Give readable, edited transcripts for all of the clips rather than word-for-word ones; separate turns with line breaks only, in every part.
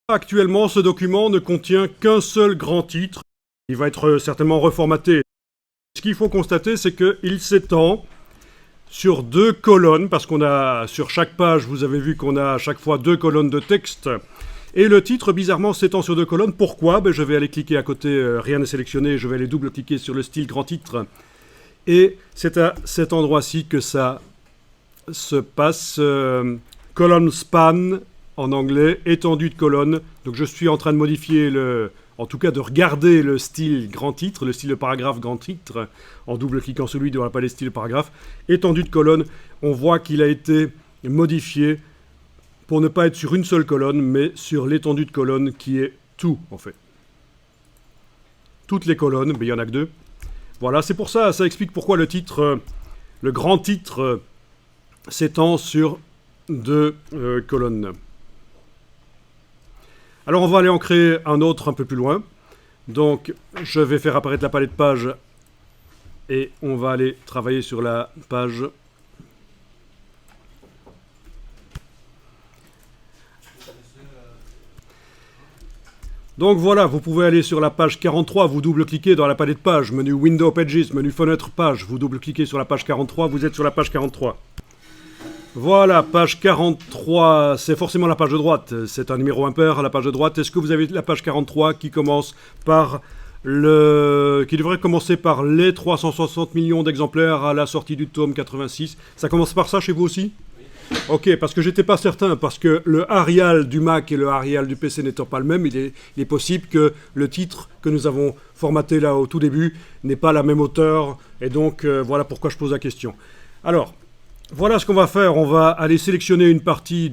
Actuellement, ce document ne contient qu'un seul grand titre. Il va être certainement reformaté. Ce qu'il faut constater, c'est qu'il s'étend sur 2 colonnes, parce qu'on a, sur chaque page, vous avez vu qu'on a à chaque fois 2 colonnes de texte. Et le titre, bizarrement, s'étend sur 2 colonnes. Pourquoi? Je vais aller cliquer à côté, rien n'est sélectionné, je vais aller double-cliquer sur le style grand titre. Et c'est à cet endroit-ci que ça se passe. Column span, en anglais, étendue de colonne. Donc je suis en train de modifier en tout cas de regarder le style grand titre, le style de paragraphe grand titre, en double-cliquant celui dans la palette style paragraphe. Étendue de colonne, on voit qu'il a été modifié pour ne pas être sur une seule colonne, mais sur l'étendue de colonne qui est tout, en fait. Toutes les colonnes, mais il n'y en a que 2. Voilà, c'est pour ça, ça explique pourquoi le titre, le grand titre, s'étend sur 2 colonnes. Alors on va aller en créer un autre un peu plus loin. Donc je vais faire apparaître la palette page et on va aller travailler sur la page. Donc voilà, vous pouvez aller sur la page 43, vous double-cliquez dans la palette page, menu Window Pages, menu Fenêtre Page, vous double-cliquez sur la page 43, vous êtes sur la page 43. Voilà, page 43, c'est forcément la page de droite, c'est un numéro impair à la page de droite. Est-ce que vous avez la page 43 qui commence par qui devrait commencer par les 360 millions d'exemplaires à la sortie du tome 86? Ça commence par ça chez vous aussi? Ok, parce que j'étais pas certain, parce que le Arial du Mac et le Arial du PC n'étant pas le même, il est possible que le titre que nous avons formaté là au tout début n'ait pas la même hauteur, et donc voilà pourquoi je pose la question. Alors, voilà ce qu'on va faire, on va aller sélectionner une partie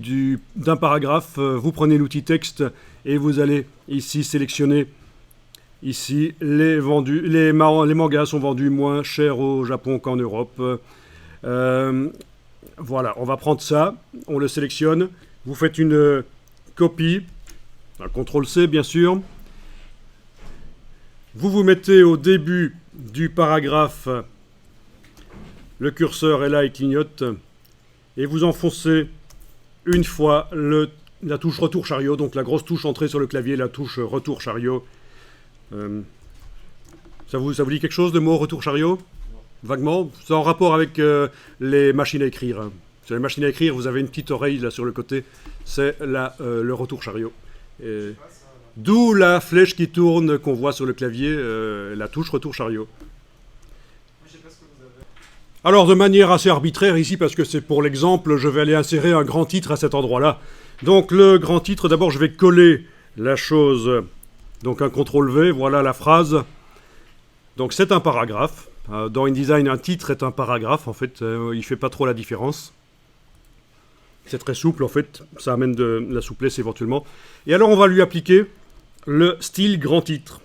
d'un paragraphe, vous prenez l'outil texte et vous allez ici sélectionner, ici, les mangas sont vendus moins cher au Japon qu'en Europe. Voilà, on va prendre ça, on le sélectionne, vous faites une copie, un CTRL-C bien sûr, vous vous mettez au début du paragraphe, le curseur est là, il clignote, et vous enfoncez une fois la touche retour chariot, donc la grosse touche entrée sur le clavier, la touche retour chariot. Ça vous dit quelque chose, de mot retour chariot? Vaguement, c'est en rapport avec les machines à écrire. Hein. Sur les machines à écrire, vous avez une petite oreille là sur le côté, c'est le retour chariot. D'où la flèche qui tourne qu'on voit sur le clavier, la touche retour chariot. Alors de manière assez arbitraire ici, parce que c'est pour l'exemple, je vais aller insérer un grand titre à cet endroit-là. Donc le grand titre, d'abord je vais coller la chose, donc un CTRL-V, voilà la phrase. Donc c'est un paragraphe. Dans InDesign, un titre est un paragraphe, en fait, il ne fait pas trop la différence. C'est très souple, en fait, ça amène de la souplesse éventuellement. Et alors, on va lui appliquer le style grand titre.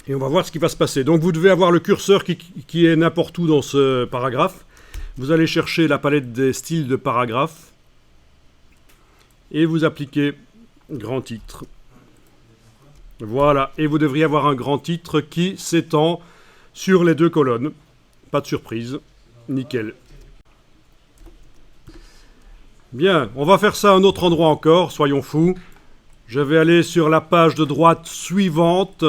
Et on va voir ce qui va se passer. Donc, vous devez avoir le curseur qui est n'importe où dans ce paragraphe. Vous allez chercher la palette des styles de paragraphe. Et vous appliquez grand titre. Voilà, et vous devriez avoir un grand titre qui s'étend sur les 2 colonnes. Pas de surprise. Nickel. Bien, on va faire ça à un autre endroit encore, soyons fous. Je vais aller sur la page de droite suivante.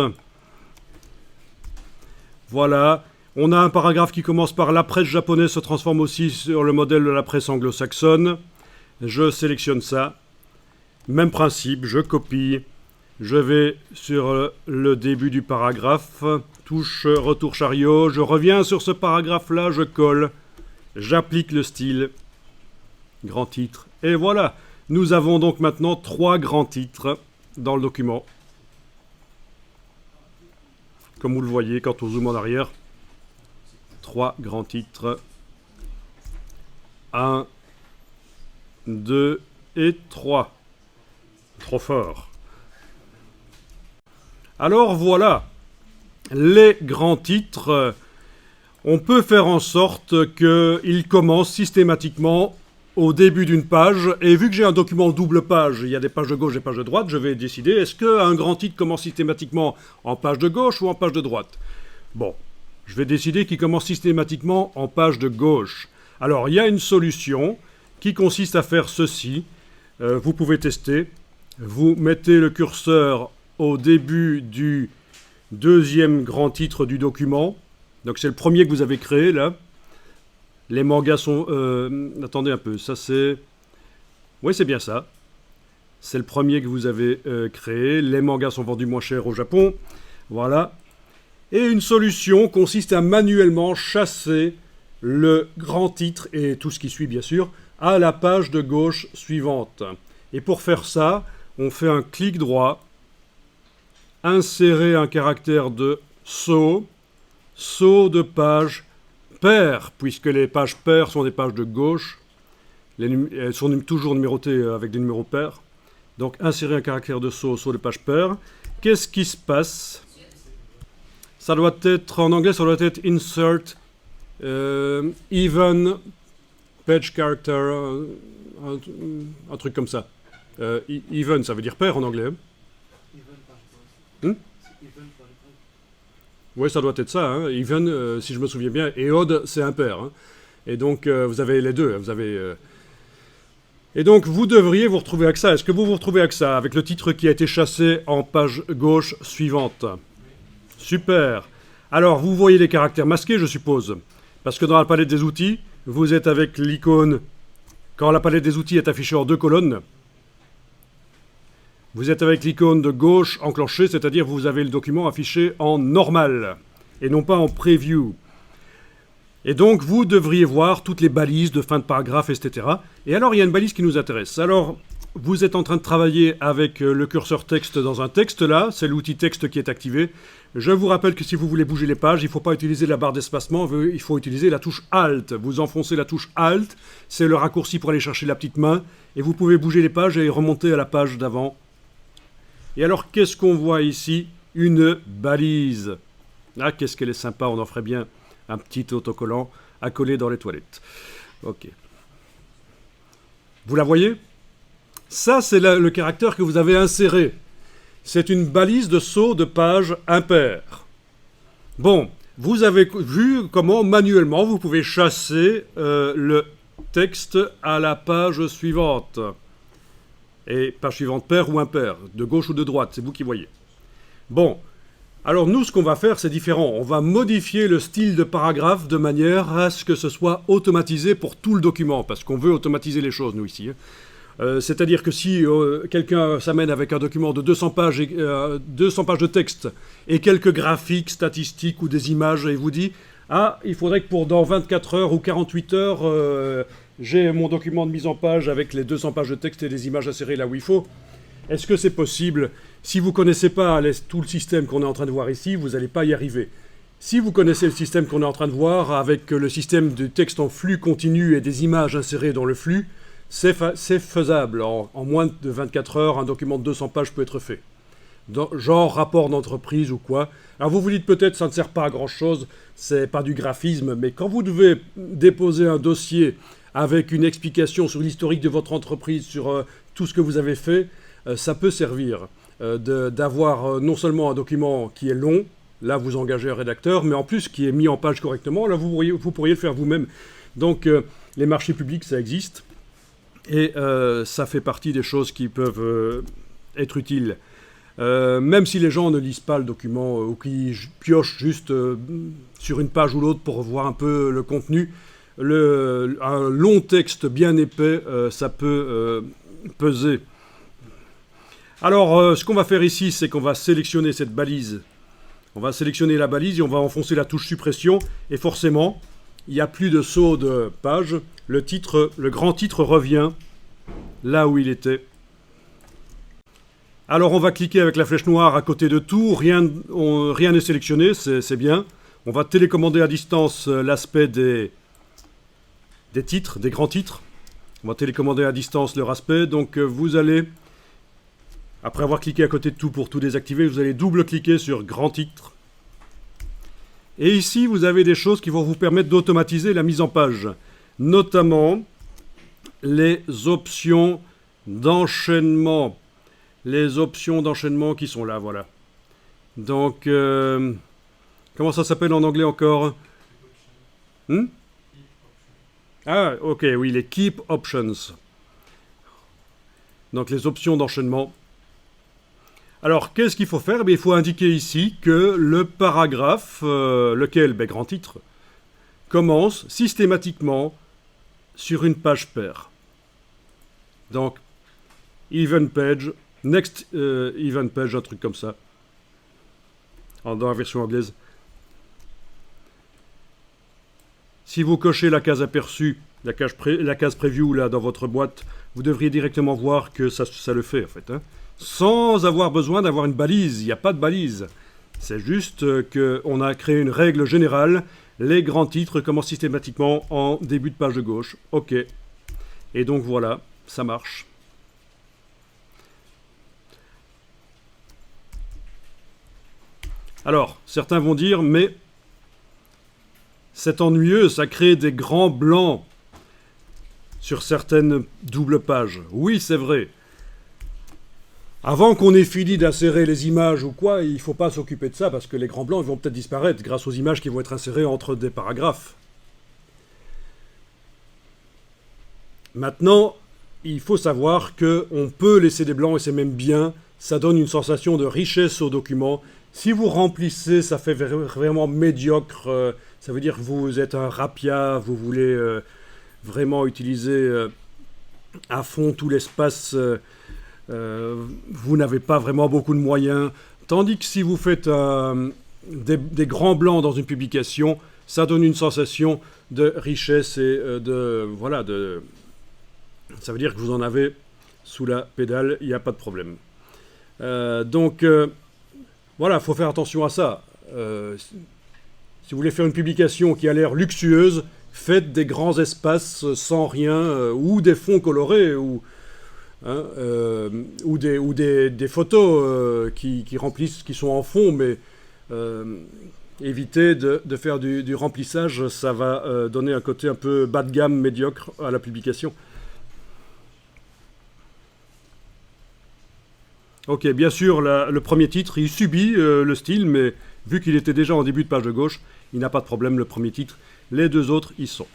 Voilà. On a un paragraphe qui commence par « La presse japonaise se transforme aussi sur le modèle de la presse anglo-saxonne ». Je sélectionne ça. Même principe, je copie. Je vais sur le début du paragraphe, touche retour chariot, je reviens sur ce paragraphe-là, je colle, j'applique le style, grand titre, et voilà. Nous avons donc maintenant 3 grands titres dans le document. Comme vous le voyez quand on zoome en arrière, 3 grands titres. 1, 2 et 3. Trop fort. Alors voilà, les grands titres, on peut faire en sorte qu'ils commencent systématiquement au début d'une page, et vu que j'ai un document double page, il y a des pages de gauche et des pages de droite, je vais décider, est-ce qu'un grand titre commence systématiquement en page de gauche ou en page de droite? Bon, je vais décider qu'il commence systématiquement en page de gauche. Alors, il y a une solution qui consiste à faire ceci, vous pouvez tester. vous mettez le curseur au début du deuxième grand titre du document. Donc c'est le premier que vous avez créé là. Les mangas sont... attendez un peu, ça c'est... Oui, c'est bien ça. C'est le premier que vous avez créé. Les mangas sont vendus moins cher au Japon. Voilà. Et une solution consiste à manuellement chasser le grand titre et tout ce qui suit bien sûr à la page de gauche suivante. Et pour faire ça, on fait un clic droit, insérer un caractère de saut de page pair, puisque les pages paires sont des pages de gauche. Elles sont toujours numérotées avec des numéros pairs. Donc insérer un caractère de saut de page pair. Qu'est-ce qui se passe? Ça doit être, en anglais, ça doit être insert even page character, un truc comme ça. Even, ça veut dire pair en anglais. Oui, ça doit être ça. Hein. Even, si je me souviens bien, et odd, c'est impair. Hein. Et donc, vous avez les deux. Vous avez, Et donc, vous devriez vous retrouver avec ça. Est-ce que vous vous retrouvez avec ça, avec le titre qui a été chassé en page gauche suivante? Super. Alors, vous voyez les caractères masqués, je suppose. Parce que dans la palette des outils, vous êtes avec l'icône... Quand la palette des outils est affichée en 2 colonnes, vous êtes avec l'icône de gauche enclenchée, c'est-à-dire vous avez le document affiché en normal, et non pas en preview. Et donc, vous devriez voir toutes les balises de fin de paragraphe, etc. Et alors, il y a une balise qui nous intéresse. Alors, vous êtes en train de travailler avec le curseur texte dans un texte, là. C'est l'outil texte qui est activé. Je vous rappelle que si vous voulez bouger les pages, il ne faut pas utiliser la barre d'espacement, il faut utiliser la touche Alt. Vous enfoncez la touche Alt, c'est le raccourci pour aller chercher la petite main, et vous pouvez bouger les pages et remonter à la page d'avant. Et alors, qu'est-ce qu'on voit ici? Une balise. Ah, qu'est-ce qu'elle est sympa, on en ferait bien un petit autocollant à coller dans les toilettes. Ok. Vous la voyez? Ça, c'est le caractère que vous avez inséré. C'est une balise de saut de page impair. Bon, vous avez vu comment manuellement vous pouvez chasser le texte à la page suivante. Et page suivante paire ou impair, de gauche ou de droite, c'est vous qui voyez. Bon, alors nous, ce qu'on va faire, c'est différent. On va modifier le style de paragraphe de manière à ce que ce soit automatisé pour tout le document, parce qu'on veut automatiser les choses, nous, ici. C'est-à-dire que si quelqu'un s'amène avec un document de 200 pages de texte et quelques graphiques, statistiques ou des images et vous dit « Ah, il faudrait que pour dans 24 heures ou 48 heures, j'ai mon document de mise en page avec les 200 pages de texte et les images insérées là où il faut. » Est-ce que c'est possible? Si vous ne connaissez pas tout le système qu'on est en train de voir ici, vous n'allez pas y arriver. Si vous connaissez le système qu'on est en train de voir avec le système de texte en flux continu et des images insérées dans le flux, c'est faisable. En moins de 24 heures, un document de 200 pages peut être fait. Genre rapport d'entreprise ou quoi. Alors vous vous dites peut-être ça ne sert pas à grand-chose, c'est pas du graphisme, mais quand vous devez déposer un dossier avec une explication sur l'historique de votre entreprise, sur tout ce que vous avez fait, ça peut servir d'avoir non seulement un document qui est long, là vous engagez un rédacteur, mais en plus qui est mis en page correctement, là vous pourriez le faire vous-même. Donc les marchés publics, ça existe. Et ça fait partie des choses qui peuvent être utiles. Même si les gens ne lisent pas le document ou qui piochent juste sur une page ou l'autre pour voir un peu le contenu, un long texte bien épais, ça peut peser. Alors, ce qu'on va faire ici, c'est qu'on va sélectionner cette balise. On va sélectionner la balise et on va enfoncer la touche suppression. Et forcément, il n'y a plus de saut de page. Le grand titre revient là où il était. Alors on va cliquer avec la flèche noire à côté de tout. Rien n'est sélectionné, c'est bien. On va télécommander à distance l'aspect des titres, des grands titres. On va télécommander à distance leur aspect. Donc vous allez, après avoir cliqué à côté de tout pour tout désactiver, vous allez double-cliquer sur grand titre. Et ici, vous avez des choses qui vont vous permettre d'automatiser la mise en page. Notamment les options d'enchaînement. Les options d'enchaînement qui sont là, voilà. Donc, comment ça s'appelle en anglais encore? Ah, ok, oui, les Keep Options. Donc, les options d'enchaînement. Alors, qu'est-ce qu'il faut faire? Il faut indiquer ici que le paragraphe, lequel, grand titre, commence systématiquement sur une page paire. Donc, even page, next even page, un truc comme ça, dans la version anglaise. Si vous cochez la case aperçue, la case preview là dans votre boîte, vous devriez directement voir que ça le fait en fait. Hein. Sans avoir besoin d'avoir une balise, il n'y a pas de balise. C'est juste qu'on a créé une règle générale. Les grands titres commencent systématiquement en début de page de gauche. OK. Et donc voilà, ça marche. Alors, certains vont dire, mais c'est ennuyeux, ça crée des grands blancs sur certaines doubles pages. Oui, c'est vrai. Avant qu'on ait fini d'insérer les images ou quoi, il ne faut pas s'occuper de ça parce que les grands blancs vont peut-être disparaître grâce aux images qui vont être insérées entre des paragraphes. Maintenant, il faut savoir qu'on peut laisser des blancs et c'est même bien. Ça donne une sensation de richesse au document. Si vous remplissez, ça fait vraiment médiocre. Ça veut dire que vous êtes un rapia, vous voulez vraiment utiliser à fond tout l'espace. Vous n'avez pas vraiment beaucoup de moyens. Tandis que si vous faites des grands blancs dans une publication, ça donne une sensation de richesse et voilà, ça veut dire que vous en avez sous la pédale, il n'y a pas de problème. Donc, voilà, il faut faire attention à ça. Si vous voulez faire une publication qui a l'air luxueuse, faites des grands espaces sans rien, ou des fonds colorés, ou des photos qui remplissent, qui sont en fond, mais évitez de faire du remplissage, ça va donner un côté un peu bas de gamme, médiocre à la publication. Ok, bien sûr, le premier titre, il subit le style, mais vu qu'il était déjà en début de page de gauche, il n'a pas de problème, le premier titre. Les deux autres, ils sont.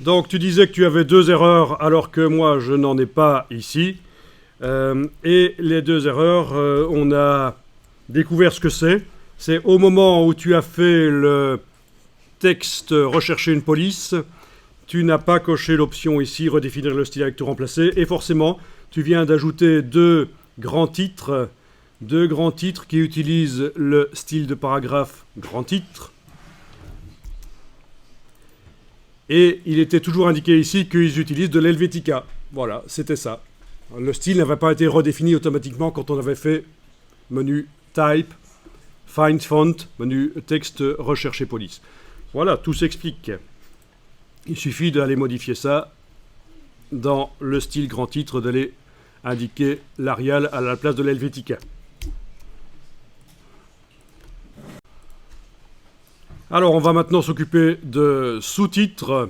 Donc, tu disais que tu avais 2 erreurs, alors que moi, je n'en ai pas ici. Et les 2 erreurs, on a découvert ce que c'est. C'est au moment où tu as fait le texte « Rechercher une police », tu n'as pas coché l'option ici « Redéfinir le style avec tout remplacer » et forcément, tu viens d'ajouter 2 grands titres qui utilisent le style de paragraphe grand titre. Et il était toujours indiqué ici qu'ils utilisent de l'Helvetica. Voilà, c'était ça. Le style n'avait pas été redéfini automatiquement quand on avait fait menu Type, Find Font, menu Texte, Rechercher Police. Voilà, tout s'explique. Il suffit d'aller modifier ça dans le style grand titre, d'aller indiquer l'Arial à la place de l'Helvetica. Alors, on va maintenant s'occuper de sous-titres.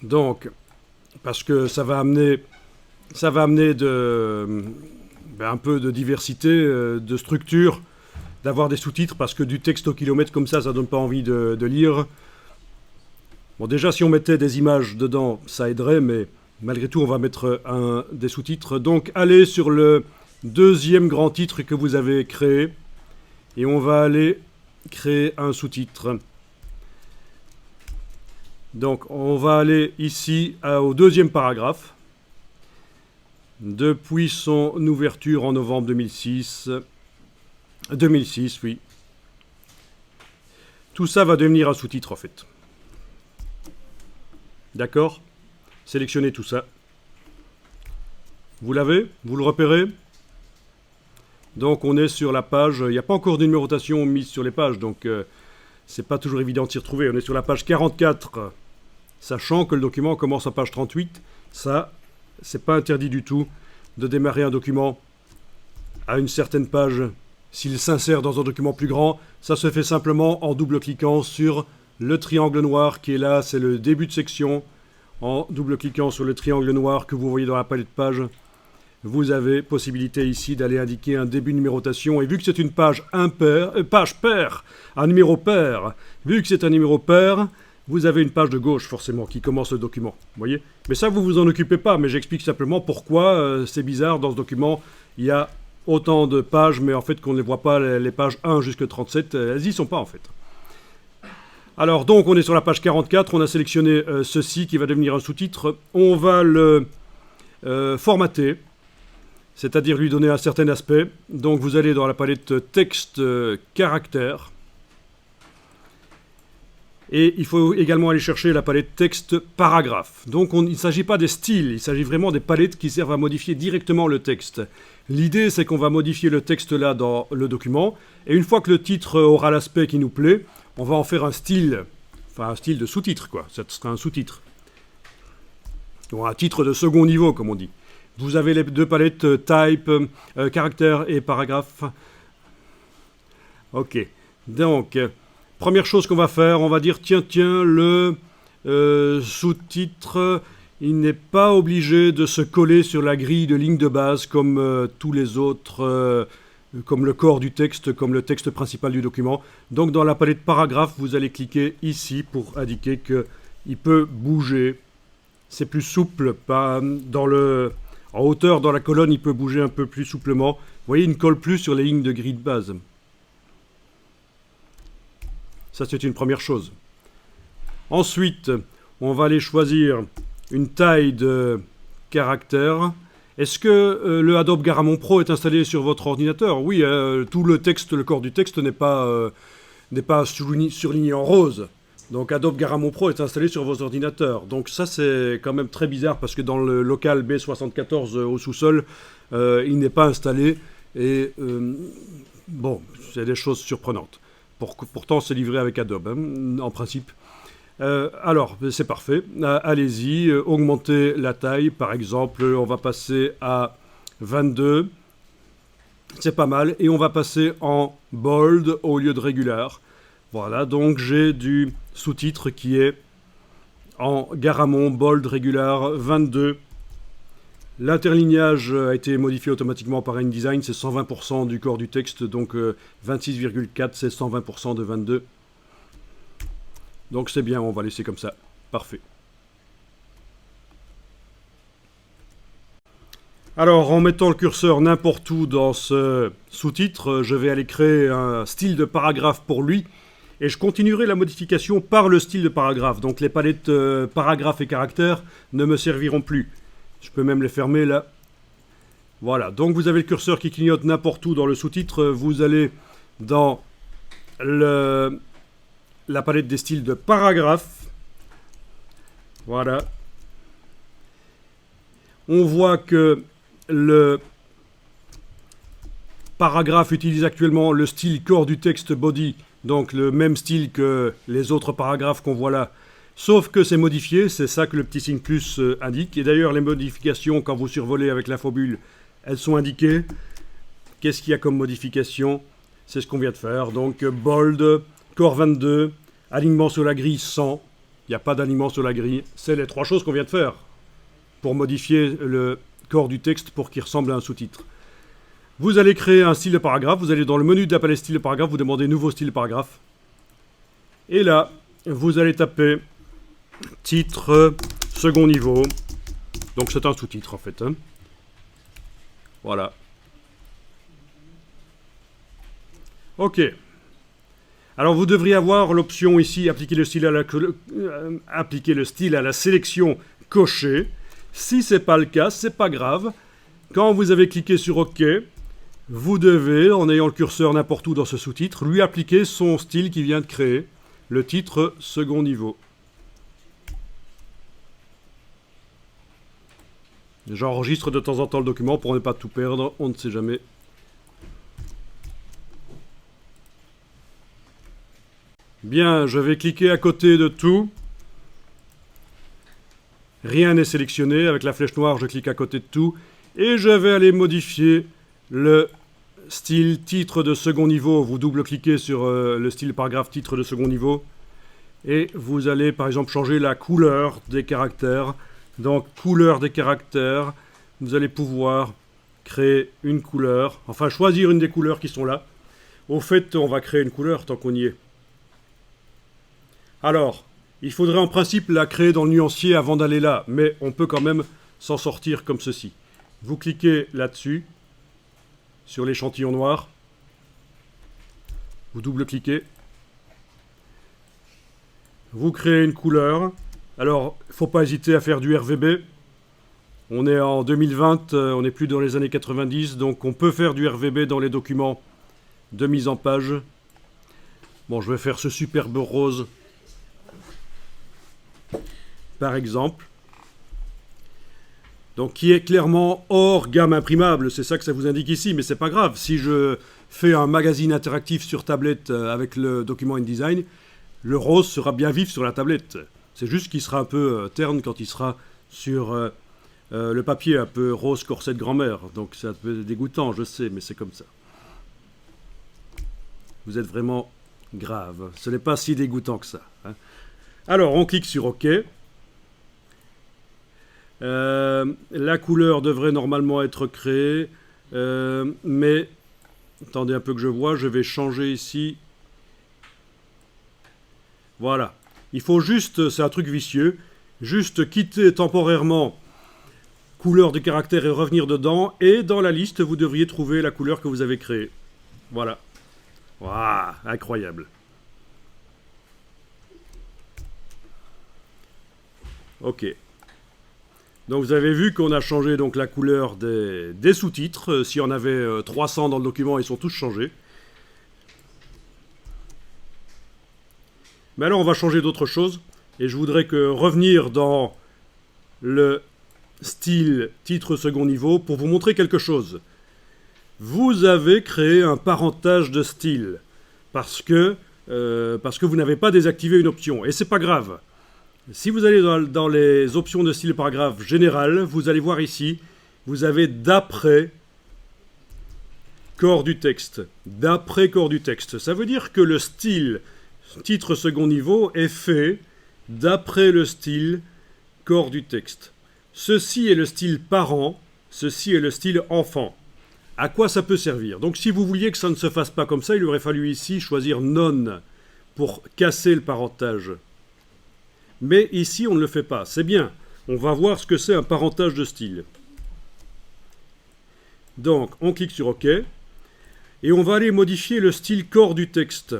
Donc, parce que ça va amener un peu de diversité, de structure, d'avoir des sous-titres, parce que du texte au kilomètre comme ça donne pas envie de lire. Bon, déjà, si on mettait des images dedans, ça aiderait, mais malgré tout, on va mettre des sous-titres. Donc, allez sur le deuxième grand titre que vous avez créé. Et on va aller créer un sous-titre. Donc, on va aller ici au deuxième paragraphe. Depuis son ouverture en novembre 2006. 2006, oui. Tout ça va devenir un sous-titre, en fait. D'accord? Sélectionnez tout ça. Vous l'avez? Vous le repérez? Donc on est sur la page, il n'y a pas encore de numérotation mise sur les pages, donc c'est pas toujours évident de s'y retrouver. On est sur la page 44, sachant que le document commence à page 38. Ça, c'est pas interdit du tout de démarrer un document à une certaine page. S'il s'insère dans un document plus grand, ça se fait simplement en double-cliquant sur le triangle noir qui est là, c'est le début de section. En double-cliquant sur le triangle noir que vous voyez dans la palette page, vous avez possibilité ici d'aller indiquer un début de numérotation. Et vu que c'est une page paire, un numéro pair, vu que c'est un numéro pair, vous avez une page de gauche forcément qui commence le document. Vous voyez? Mais ça, vous vous en occupez pas, mais j'explique simplement pourquoi c'est bizarre dans ce document. Il y a autant de pages, mais en fait qu'on ne les voit pas, les pages 1 jusqu'à 37, elles y sont pas en fait. Alors donc on est sur la page 44, on a sélectionné ceci qui va devenir un sous-titre. On va le formater, c'est-à-dire lui donner un certain aspect. Donc vous allez dans la palette texte caractère. Et il faut également aller chercher la palette texte paragraphe. Donc il ne s'agit pas des styles, il s'agit vraiment des palettes qui servent à modifier directement le texte. L'idée c'est qu'on va modifier le texte là dans le document, et une fois que le titre aura l'aspect qui nous plaît, on va en faire un style, enfin un style de sous-titre quoi, ça sera un sous-titre. Ou un titre de second niveau comme on dit. Vous avez les deux palettes type, caractère et paragraphe. Ok, donc... première chose qu'on va faire, on va dire tiens, le sous-titre, il n'est pas obligé de se coller sur la grille de ligne de base comme tous les autres, comme le corps du texte, comme le texte principal du document. Donc dans la palette paragraphe, vous allez cliquer ici pour indiquer qu'il peut bouger. C'est plus souple, pas en hauteur dans la colonne, il peut bouger un peu plus souplement. Vous voyez, il ne colle plus sur les lignes de grille de base. Ça, c'est une première chose. Ensuite, on va aller choisir une taille de caractère. Est-ce que le Adobe Garamond Pro est installé sur votre ordinateur? Oui, tout le texte, le corps du texte n'est pas surligné en rose. Donc Adobe Garamond Pro est installé sur vos ordinateurs. Donc ça, c'est quand même très bizarre parce que dans le local B74 au sous-sol, il n'est pas installé. Et bon, c'est des choses surprenantes. Pourtant, c'est livré avec Adobe, hein, en principe. Alors, c'est parfait. Allez-y, augmentez la taille. Par exemple, on va passer à 22. C'est pas mal. Et on va passer en bold au lieu de régular. Voilà, donc j'ai du sous-titre qui est en Garamond bold régular 22. L'interlignage a été modifié automatiquement par InDesign, c'est 120% du corps du texte, donc 26,4 c'est 120% de 22. Donc c'est bien, on va laisser comme ça. Parfait. Alors en mettant le curseur n'importe où dans ce sous-titre, je vais aller créer un style de paragraphe pour lui, et je continuerai la modification par le style de paragraphe. Donc les palettes paragraphe et caractère ne me serviront plus. Je peux même les fermer là. Voilà, donc vous avez le curseur qui clignote n'importe où dans le sous-titre. Vous allez dans la palette des styles de paragraphe. Voilà. On voit que le paragraphe utilise actuellement le style corps du texte body, donc le même style que les autres paragraphes qu'on voit là. Sauf que c'est modifié, c'est ça que le petit signe plus indique. Et d'ailleurs, les modifications, quand vous survolez avec l'infobulle, elles sont indiquées. Qu'est-ce qu'il y a comme modification? C'est ce qu'on vient de faire. Donc, bold, corps 22, alignement sur la grille 100. Il n'y a pas d'alignement sur la grille. C'est les trois choses qu'on vient de faire pour modifier le corps du texte pour qu'il ressemble à un sous-titre. Vous allez créer un style de paragraphe. Vous allez dans le menu de la palette style de paragraphe, vous demandez nouveau style de paragraphe. Et là, vous allez taper titre second niveau. Donc c'est un sous-titre en fait. Hein. Voilà. Ok. Alors vous devriez avoir l'option ici appliquer le style à la sélection cochée. Si c'est pas le cas, c'est pas grave. Quand vous avez cliqué sur OK, vous devez, en ayant le curseur n'importe où dans ce sous-titre, lui appliquer son style qu'il vient de créer, le titre second niveau. J'enregistre de temps en temps le document pour ne pas tout perdre, on ne sait jamais. Bien, je vais cliquer à côté de tout. Rien n'est sélectionné. Avec la flèche noire, je clique à côté de tout. Et je vais aller modifier le style titre de second niveau. Vous double-cliquez sur le style paragraphe titre de second niveau. Et vous allez par exemple changer la couleur des caractères. Donc, couleur des caractères, vous allez pouvoir créer une couleur, enfin choisir une des couleurs qui sont là. Au fait, on va créer une couleur tant qu'on y est. Alors, Il faudrait en principe la créer dans le nuancier avant d'aller là, mais on peut quand même s'en sortir comme ceci. Vous cliquez là-dessus, sur l'échantillon noir, vous double-cliquez, vous créez une couleur. Alors, il ne faut pas hésiter à faire du RVB. On est en 2020, on n'est plus dans les années 90, donc on peut faire du RVB dans les documents de mise en page. Bon, je vais faire ce superbe rose, par exemple. Donc, qui est clairement hors gamme imprimable, c'est ça que ça vous indique ici, mais c'est pas grave. Si je fais un magazine interactif sur tablette avec le document InDesign, le rose sera bien vif sur la tablette. C'est juste qu'il sera un peu terne quand il sera sur le papier, un peu rose corset de grand-mère. Donc c'est un peu dégoûtant, je sais, mais c'est comme ça. Vous êtes vraiment grave. Ce n'est pas si dégoûtant que ça. Hein. Alors, on clique sur OK. La couleur devrait normalement être créée, mais attendez un peu que je vois, je vais changer ici. Voilà. Il faut juste, c'est un truc vicieux, juste quitter temporairement couleur de caractère et revenir dedans, et dans la liste, vous devriez trouver la couleur que vous avez créée. Voilà. Waouh, incroyable. Ok. Donc vous avez vu qu'on a changé donc la couleur des sous-titres. S'il y en avait 300 dans le document, ils sont tous changés. Mais alors on va changer d'autre chose. Et je voudrais revenir dans le style titre second niveau pour vous montrer quelque chose. Vous avez créé un parentage de style parce que vous n'avez pas désactivé une option. Et c'est pas grave. Si vous allez dans les options de style paragraphe général, vous allez voir ici, vous avez d'après corps du texte. D'après corps du texte. Ça veut dire que le style titre second niveau est fait d'après le style corps du texte. Ceci est le style parent, ceci est le style enfant. À quoi ça peut servir? Donc si vous vouliez que ça ne se fasse pas comme ça, il aurait fallu ici choisir non pour casser le parentage. Mais ici, on ne le fait pas. C'est bien. On va voir ce que c'est un parentage de style. Donc, on clique sur OK. Et on va aller modifier le style corps du texte.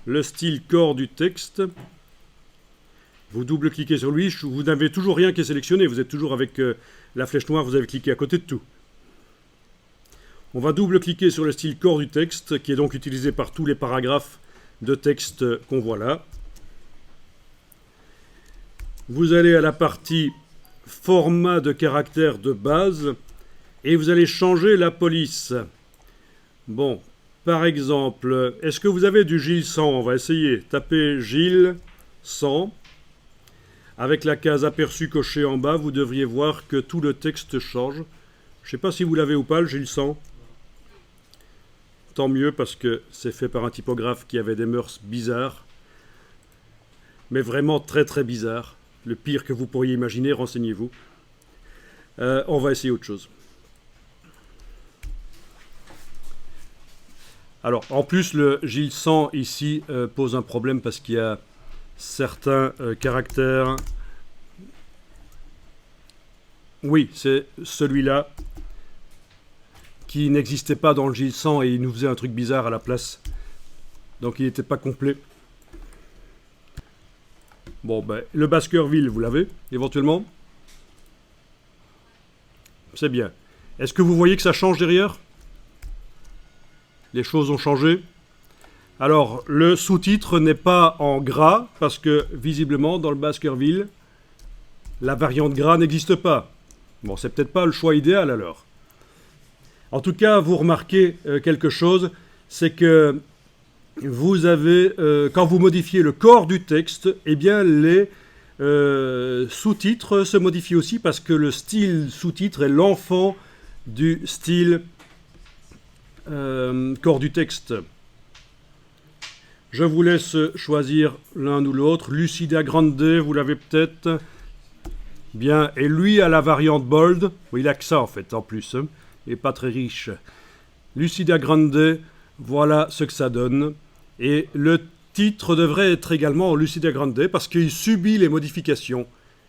Le style corps du texte. Vous double-cliquez sur lui. Vous n'avez toujours rien qui est sélectionné. Vous êtes toujours avec la flèche noire. Vous avez cliqué à côté de tout. On va double-cliquer sur le style corps du texte, qui est donc utilisé par tous les paragraphes de texte qu'on voit là. Vous allez à la partie format de caractère de base et vous allez changer la police. Bon, par exemple, est-ce que vous avez du Gilles 100? On va essayer. Tapez Gilles 100. Avec la case aperçu cochée en bas, vous devriez voir que tout le texte change. Je ne sais pas si vous l'avez ou pas, le Gilles 100. Tant mieux parce que c'est fait par un typographe qui avait des mœurs bizarres. Mais vraiment très très bizarres. Le pire que vous pourriez imaginer, renseignez-vous. On va essayer autre chose. Alors, en plus, le Gilles 100 ici pose un problème parce qu'il y a certains caractères. Oui, c'est celui-là qui n'existait pas dans le Gilles 100 et il nous faisait un truc bizarre à la place. Donc il n'était pas complet. Bon, ben, le Baskerville, vous l'avez, éventuellement. C'est bien. Est-ce que vous voyez que ça change derrière? Les choses ont changé. Alors, le sous-titre n'est pas en gras, parce que, visiblement, dans le Baskerville, la variante gras n'existe pas. Bon, c'est peut-être pas le choix idéal, alors. En tout cas, vous remarquez quelque chose, c'est que vous avez, quand vous modifiez le corps du texte, eh bien les sous-titres se modifient aussi parce que le style sous-titre est l'enfant du style corps du texte. Je vous laisse choisir l'un ou l'autre. Lucida Grande, vous l'avez peut-être. Bien, et lui a la variante bold. Oui, il a que ça en fait, en plus. Hein. Et pas très riche. Lucida Grande, voilà ce que ça donne. Et le titre devrait être également en Lucida Grande parce qu'il subit les modifications.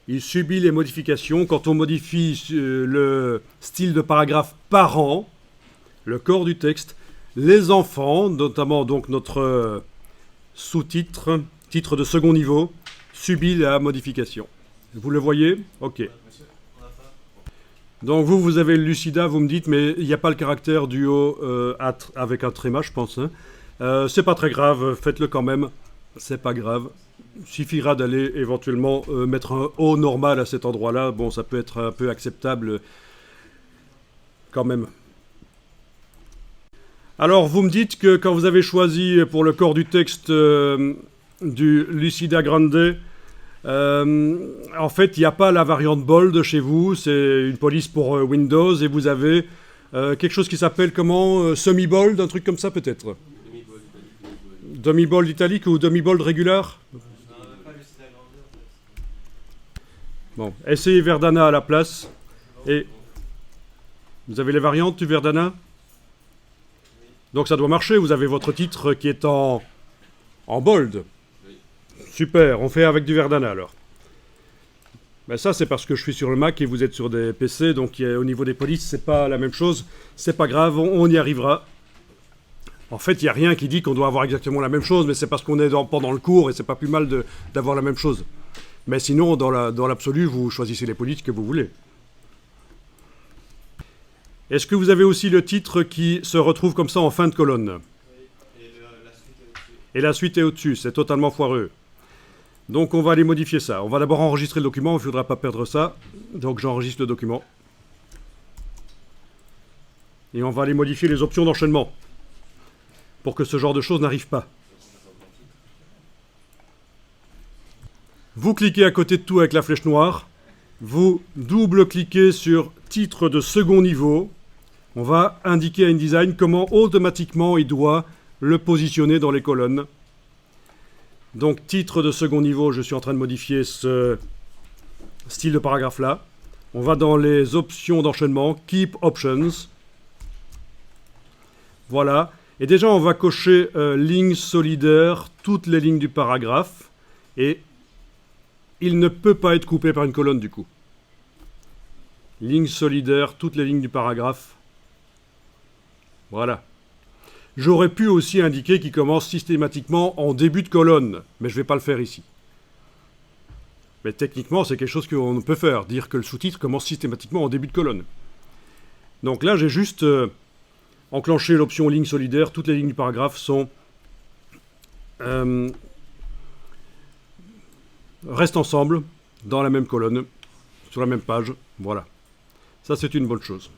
Il subit les modifications quand on modifie le style de paragraphe par an, le corps du texte. Les enfants, notamment donc notre sous-titre, titre de second niveau, subit la modification. Vous le voyez? Ok. Donc vous avez le Lucida, vous me dites, mais il n'y a pas le caractère du haut avec un tréma, je pense. Hein. C'est pas très grave, faites-le quand même. C'est pas grave. Il suffira d'aller éventuellement mettre un haut normal à cet endroit-là. Bon, ça peut être un peu acceptable quand même. Alors, vous me dites que quand vous avez choisi pour le corps du texte du Lucida Grande, en fait, il n'y a pas la variante bold chez vous, c'est une police pour Windows, et vous avez quelque chose qui s'appelle comment semi-bold, un truc comme ça peut-être. Demi-bold italique ou demi-bold régular. Bon, essayez Verdana à la place. Et vous avez les variantes du Verdana? Donc ça doit marcher, vous avez votre titre qui est en bold. Super, on fait avec du Verdana alors. Ben ça c'est parce que je suis sur le Mac et vous êtes sur des PC, donc au niveau des polices c'est pas la même chose. C'est pas grave, on y arrivera. En fait, il n'y a rien qui dit qu'on doit avoir exactement la même chose, mais c'est parce qu'on est pendant le cours et c'est pas plus mal d'avoir la même chose. Mais sinon, dans l'absolu, vous choisissez les polices que vous voulez. Est-ce que vous avez aussi le titre qui se retrouve comme ça en fin de colonne?
Oui,
et la suite est au-dessus, c'est totalement foireux. Donc on va aller modifier ça. On va d'abord enregistrer le document, il ne faudra pas perdre ça. Donc j'enregistre le document. Et on va aller modifier les options d'enchaînement pour que ce genre de choses n'arrive pas. Vous cliquez à côté de tout avec la flèche noire. Vous double-cliquez sur titre de second niveau. On va indiquer à InDesign comment automatiquement il doit le positionner dans les colonnes. Donc titre de second niveau, je suis en train de modifier ce style de paragraphe là. On va dans les options d'enchaînement, Keep Options. Voilà. Et déjà on va cocher ligne solidaire, toutes les lignes du paragraphe. Et il ne peut pas être coupé par une colonne du coup. Ligne solidaire, toutes les lignes du paragraphe. Voilà. J'aurais pu aussi indiquer qu'il commence systématiquement en début de colonne, mais je ne vais pas le faire ici. Mais techniquement, c'est quelque chose qu'on peut faire, dire que le sous-titre commence systématiquement en début de colonne. Donc là, j'ai juste enclenché l'option ligne solidaire, toutes les lignes du paragraphe sont restent ensemble dans la même colonne, sur la même page. Voilà. Ça, c'est une bonne chose.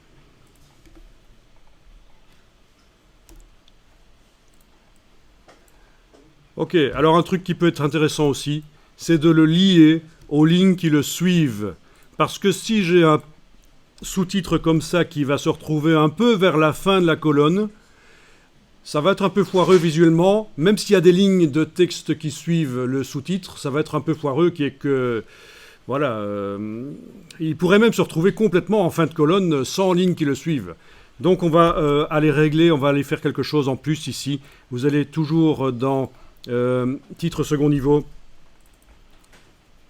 Ok, alors un truc qui peut être intéressant aussi, c'est de le lier aux lignes qui le suivent. Parce que si j'ai un sous-titre comme ça qui va se retrouver un peu vers la fin de la colonne, ça va être un peu foireux visuellement, même s'il y a des lignes de texte qui suivent le sous-titre, ça va être un peu foireux qui est que... Voilà, il pourrait même se retrouver complètement en fin de colonne sans lignes qui le suivent. Donc on va aller régler, on va aller faire quelque chose en plus ici. Vous allez toujours dans titre second niveau,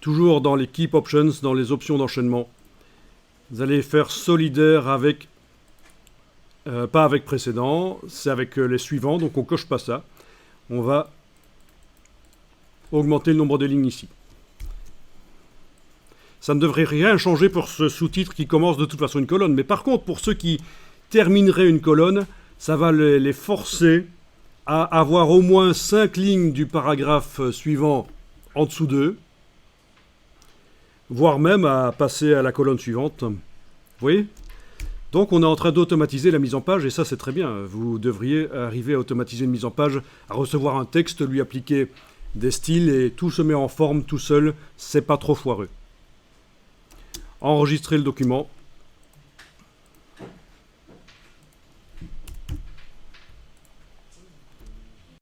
toujours dans les Keep Options, dans les options d'enchaînement. Vous allez faire solidaire avec... pas avec précédent, c'est avec les suivants, donc on ne coche pas ça. On va augmenter le nombre de lignes ici. Ça ne devrait rien changer pour ce sous-titre qui commence de toute façon une colonne. Mais par contre, pour ceux qui termineraient une colonne, ça va les forcer à avoir au moins 5 lignes du paragraphe suivant en dessous d'eux, voire même à passer à la colonne suivante. Vous voyez ? Donc on est en train d'automatiser la mise en page, et ça c'est très bien. Vous devriez arriver à automatiser une mise en page, à recevoir un texte, lui appliquer des styles, et tout se met en forme tout seul, c'est pas trop foireux. Enregistrer le document.